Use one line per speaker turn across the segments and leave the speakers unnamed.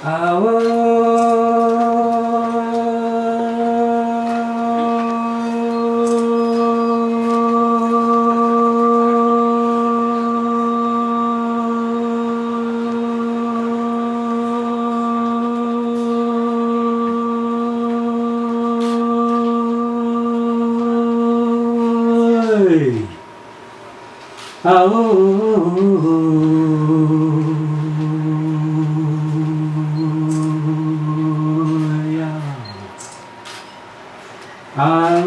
Ah oh. Ah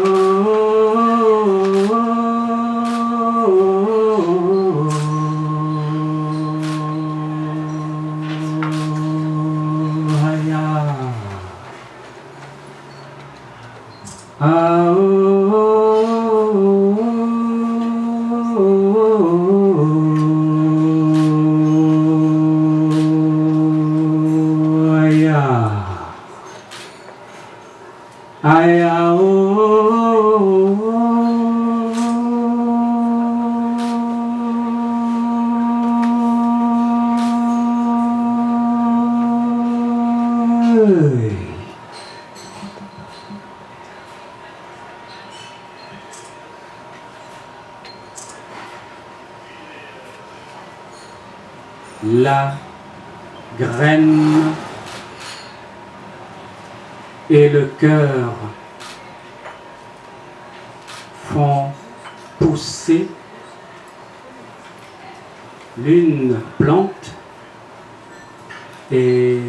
La graine et le cœur font pousser l'une plante et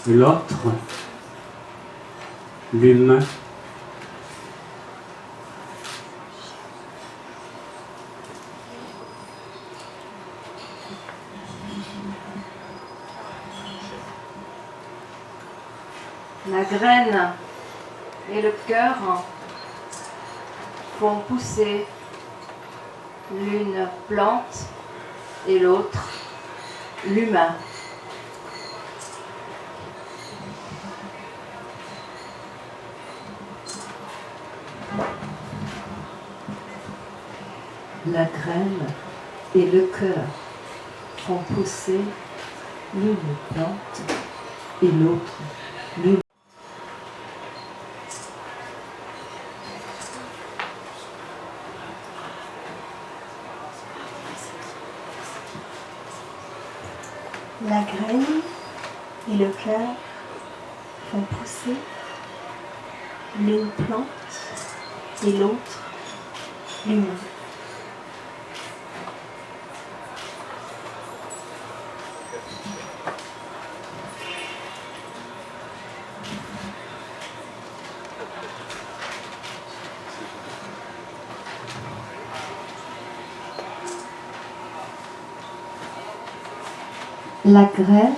l'autre l'humain.
La graine et le cœur font pousser l'une plante et l'autre l'humain.
La graine et le cœur font pousser l'une plante et l'autre l'humain.
La graine et le cœur font pousser l'une plante et l'autre l'humain. La graine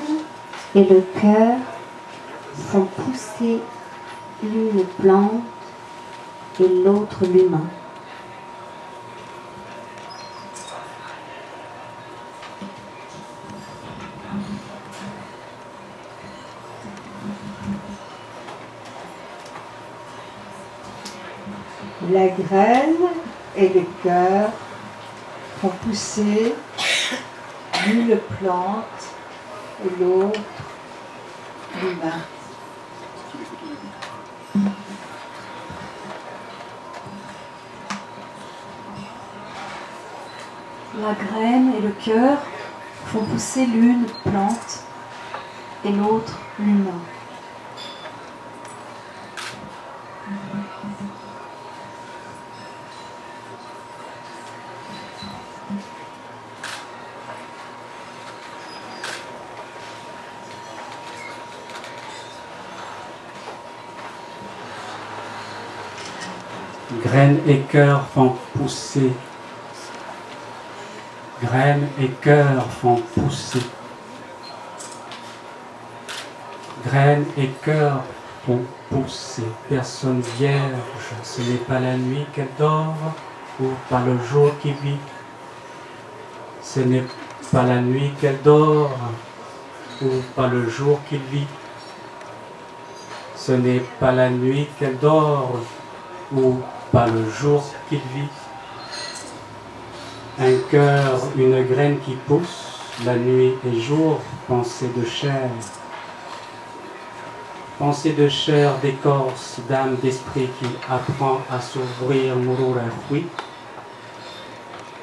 et le cœur font pousser l'une plante et l'autre l'humain.
La graine et le cœur font pousser l'une plante et l'autre l'humain.
La graine et le cœur font pousser l'une plante et l'autre l'humain.
Graines et cœur font pousser. Graines et cœur font pousser. Graines et cœur font pousser. Personne vierge, ce n'est pas la nuit qu'elle dort ou pas le jour qui vit. Ce n'est pas la nuit qu'elle dort ou pas le jour qu'il vit. Ce n'est pas la nuit qu'elle dort ou pas le jour qu'il vit. Un cœur, une graine qui pousse, la nuit et jour, pensée de chair. Pensée de chair, d'écorce, d'âme, d'esprit qui apprend à s'ouvrir, mourir à fruit.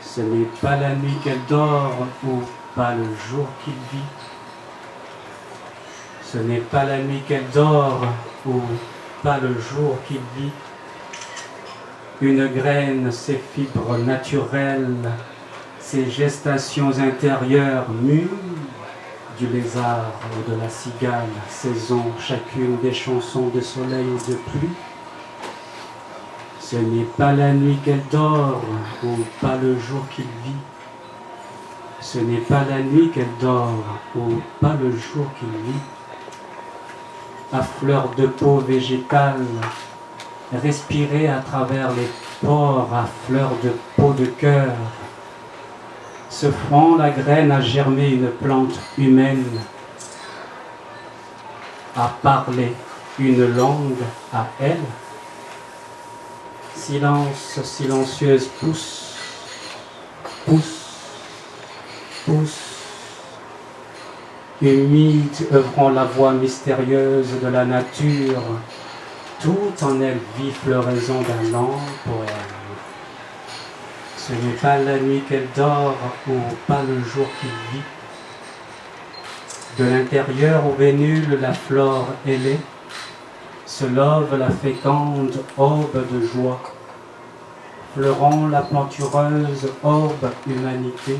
Ce n'est pas la nuit qu'elle dort ou pas le jour qu'il vit. Ce n'est pas la nuit qu'elle dort ou pas le jour qu'il vit. Une graine, ses fibres naturelles, ses gestations intérieures mues, du lézard ou de la cigale, saison chacune des chansons de soleil ou de pluie. Ce n'est pas la nuit qu'elle dort ou pas le jour qu'il vit. Ce n'est pas la nuit qu'elle dort ou pas le jour qu'il vit. À fleur de peau végétale, respirer à travers les pores, à fleur de peau de cœur, se fend la graine à germer une plante humaine, à parler une langue à elle. Silence, silencieuse, pousse, pousse, pousse, humide, œuvrant la voix mystérieuse de la nature, tout en elle vit floraison d'un lent poème. Ce n'est pas la nuit qu'elle dort ou pas le jour qu'il vit. De l'intérieur au vénule, la flore ailée se love la féconde aube de joie. Fleurant la plantureuse aube humanité,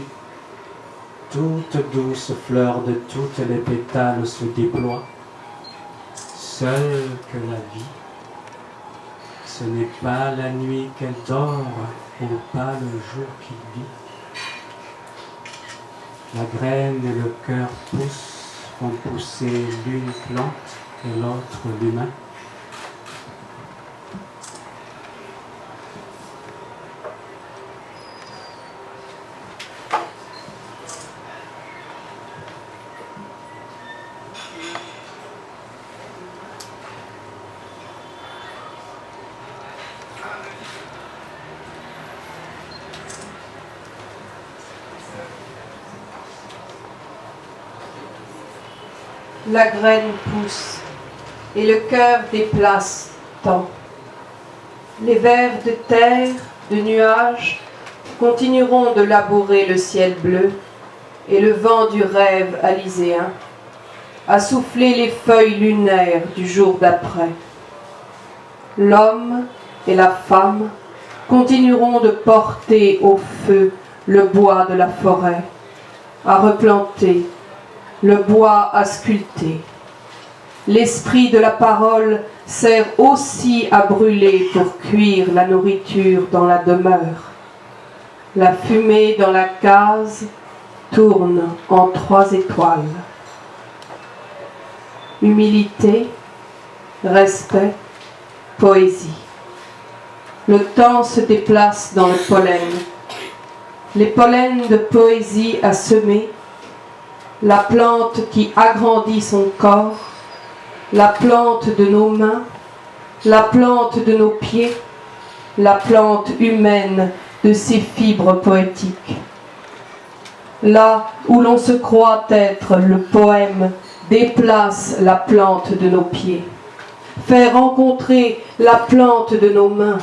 toute douce fleur de toutes les pétales se déploie. Seule que la vie, ce n'est pas la nuit qu'elle dort ou pas le jour qu'il vit. La graine et le cœur font pousser l'une plante et l'autre l'humain.
La graine pousse et le cœur déplace tant. Les vers de terre, de nuages, continueront de labourer le ciel bleu et le vent du rêve alyséen, à souffler les feuilles lunaires du jour d'après. L'homme et la femme continueront de porter au feu le bois de la forêt, à replanter, le bois à sculpter. L'esprit de la parole sert aussi à brûler pour cuire la nourriture dans la demeure. La fumée dans la case tourne en 3 étoiles. Humilité, respect, poésie. Le temps se déplace dans le pollen. Les pollens de poésie à semer, la plante qui agrandit son corps, la plante de nos mains, la plante de nos pieds, la plante humaine de ses fibres poétiques. Là où l'on se croit être le poème déplace la plante de nos pieds, fait rencontrer la plante de nos mains,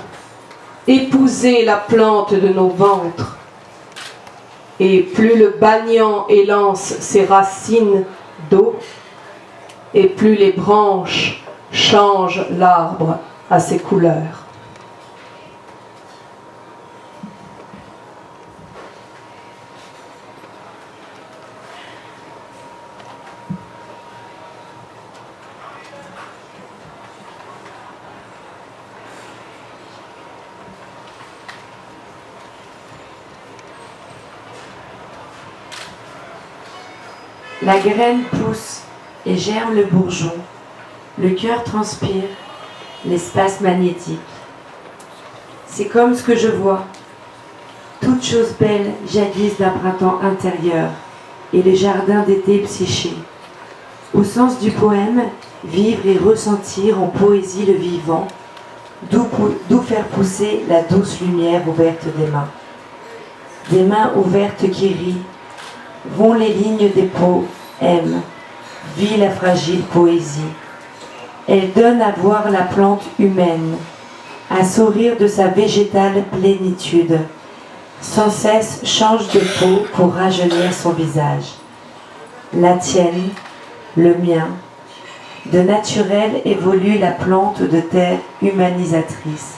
épouser la plante de nos ventres. Et plus le banyan élance ses racines d'eau, et plus les branches changent l'arbre à ses couleurs.
La graine pousse et germe le bourgeon, le cœur transpire, l'espace magnétique. C'est comme ce que je vois, toute chose belle jadis d'un printemps intérieur et les jardins d'été psyché. Au sens du poème, vivre et ressentir en poésie le vivant, d'où faire pousser la douce lumière ouverte des mains. Des mains ouvertes qui rient, vont les lignes des poèmes, vit la fragile poésie. Elle donne à voir la plante humaine, à sourire de sa végétale plénitude. Sans cesse change de peau pour rajeunir son visage. La tienne, le mien, de naturel évolue la plante de terre humanisatrice.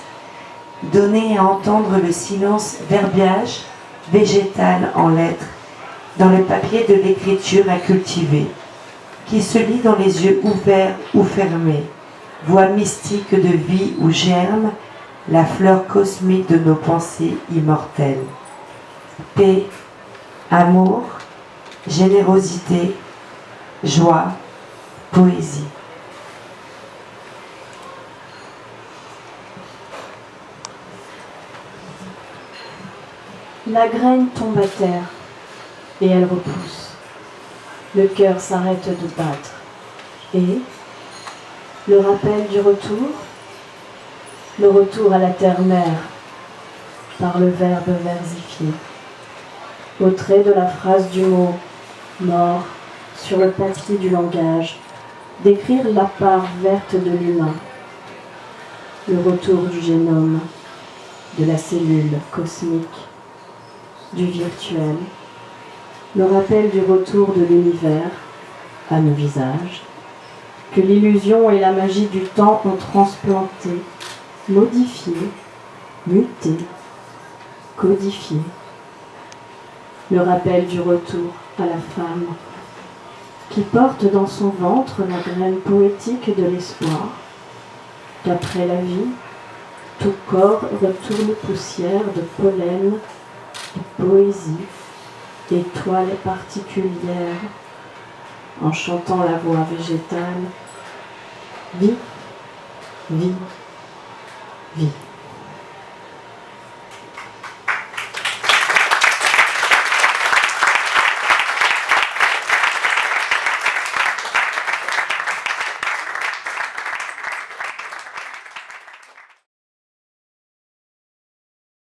Donner à entendre le silence verbiage végétal en lettres, dans le papier de l'écriture à cultiver, qui se lit dans les yeux ouverts ou fermés, voix mystique de vie où germe la fleur cosmique de nos pensées immortelles. Paix, amour, générosité, joie, poésie.
La graine tombe à terre et elle repousse. Le cœur s'arrête de battre. Et le rappel du retour, le retour à la terre-mère par le verbe versifié. Au trait de la phrase du mot mort sur le papier du langage, d'écrire la part verte de l'humain, le retour du génome, de la cellule cosmique, du virtuel, le rappel du retour de l'univers à nos visages, que l'illusion et la magie du temps ont transplanté, modifié, muté, codifié. Le rappel du retour à la femme, qui porte dans son ventre la graine poétique de l'espoir, qu'après la vie, tout corps retourne poussière de pollen, de poésie, étoile particulière, en chantant la voix végétale. Vie, vie, vie.